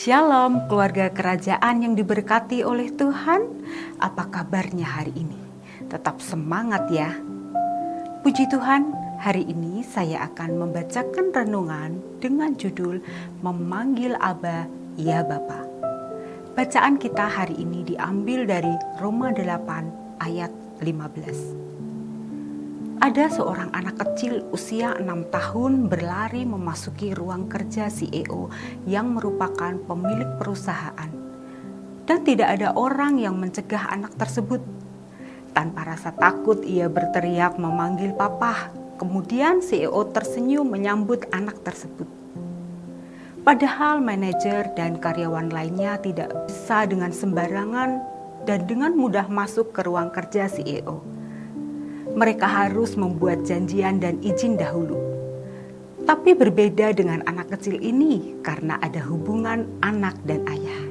Shalom keluarga kerajaan yang diberkati oleh Tuhan. Apa kabarnya hari ini? Tetap semangat ya. Puji Tuhan, hari ini saya akan membacakan renungan dengan judul Memanggil Aba, Ya Bapa. Bacaan kita hari ini diambil dari Roma 8 ayat 15. Ada seorang anak kecil usia 6 tahun berlari memasuki ruang kerja CEO yang merupakan pemilik perusahaan. Dan tidak ada orang yang mencegah anak tersebut. Tanpa rasa takut ia berteriak memanggil papa. Kemudian CEO tersenyum menyambut anak tersebut. Padahal manajer dan karyawan lainnya tidak bisa dengan sembarangan dan dengan mudah masuk ke ruang kerja CEO. Mereka harus membuat janjian dan izin dahulu. Tapi berbeda dengan anak kecil ini karena ada hubungan anak dan ayah.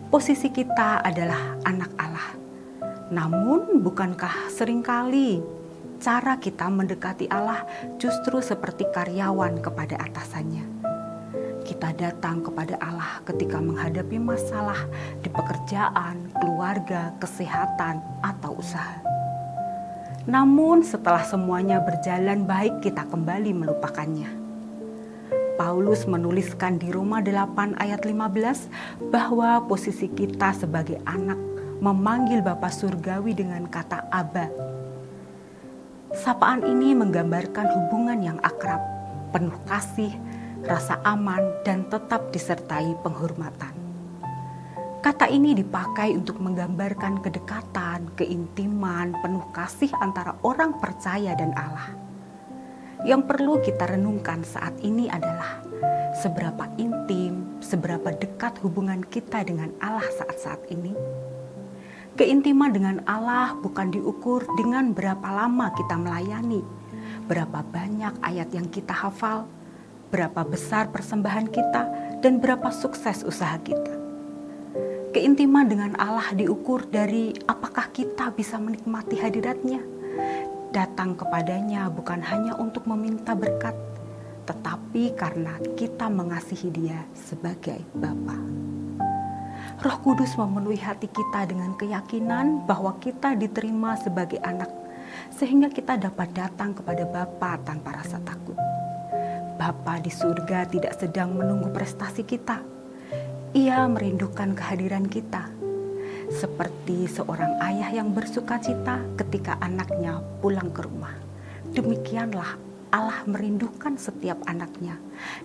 Posisi kita adalah anak Allah. Namun bukankah seringkali cara kita mendekati Allah justru seperti karyawan kepada atasannya? Kita datang kepada Allah ketika menghadapi masalah di pekerjaan, keluarga, kesehatan, atau usaha. Namun setelah semuanya berjalan baik, kita kembali melupakannya. Paulus menuliskan di Roma 8 ayat 15 bahwa posisi kita sebagai anak memanggil Bapa Surgawi dengan kata Aba. Sapaan ini menggambarkan hubungan yang akrab, penuh kasih, rasa aman, dan tetap disertai penghormatan. Kata ini dipakai untuk menggambarkan kedekatan, keintiman, penuh kasih antara orang percaya dan Allah. Yang perlu kita renungkan saat ini adalah seberapa intim, seberapa dekat hubungan kita dengan Allah saat-saat ini. Keintiman dengan Allah bukan diukur dengan berapa lama kita melayani, berapa banyak ayat yang kita hafal, berapa besar persembahan kita, dan berapa sukses usaha kita. Keintiman dengan Allah diukur dari apakah kita bisa menikmati hadirat-Nya. Datang kepadanya bukan hanya untuk meminta berkat, tetapi karena kita mengasihi Dia sebagai Bapa. Roh Kudus memenuhi hati kita dengan keyakinan bahwa kita diterima sebagai anak, sehingga kita dapat datang kepada Bapa tanpa rasa takut. Bapa di surga tidak sedang menunggu prestasi kita. Ia merindukan kehadiran kita, seperti seorang ayah yang bersuka cita ketika anaknya pulang ke rumah. Demikianlah Allah merindukan setiap anaknya,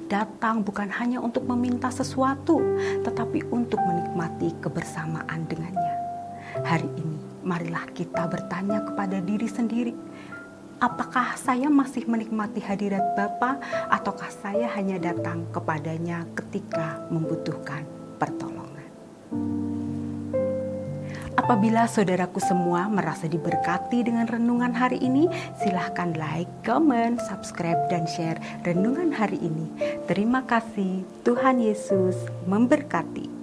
datang bukan hanya untuk meminta sesuatu, tetapi untuk menikmati kebersamaan dengannya. Hari ini, marilah kita bertanya kepada diri sendiri, apakah saya masih menikmati hadirat Bapa, ataukah saya hanya datang kepadanya ketika membutuhkan pertolongan? Apabila saudaraku semua merasa diberkati dengan renungan hari ini, silahkan like, comment, subscribe, dan share renungan hari ini. Terima kasih, Tuhan Yesus memberkati.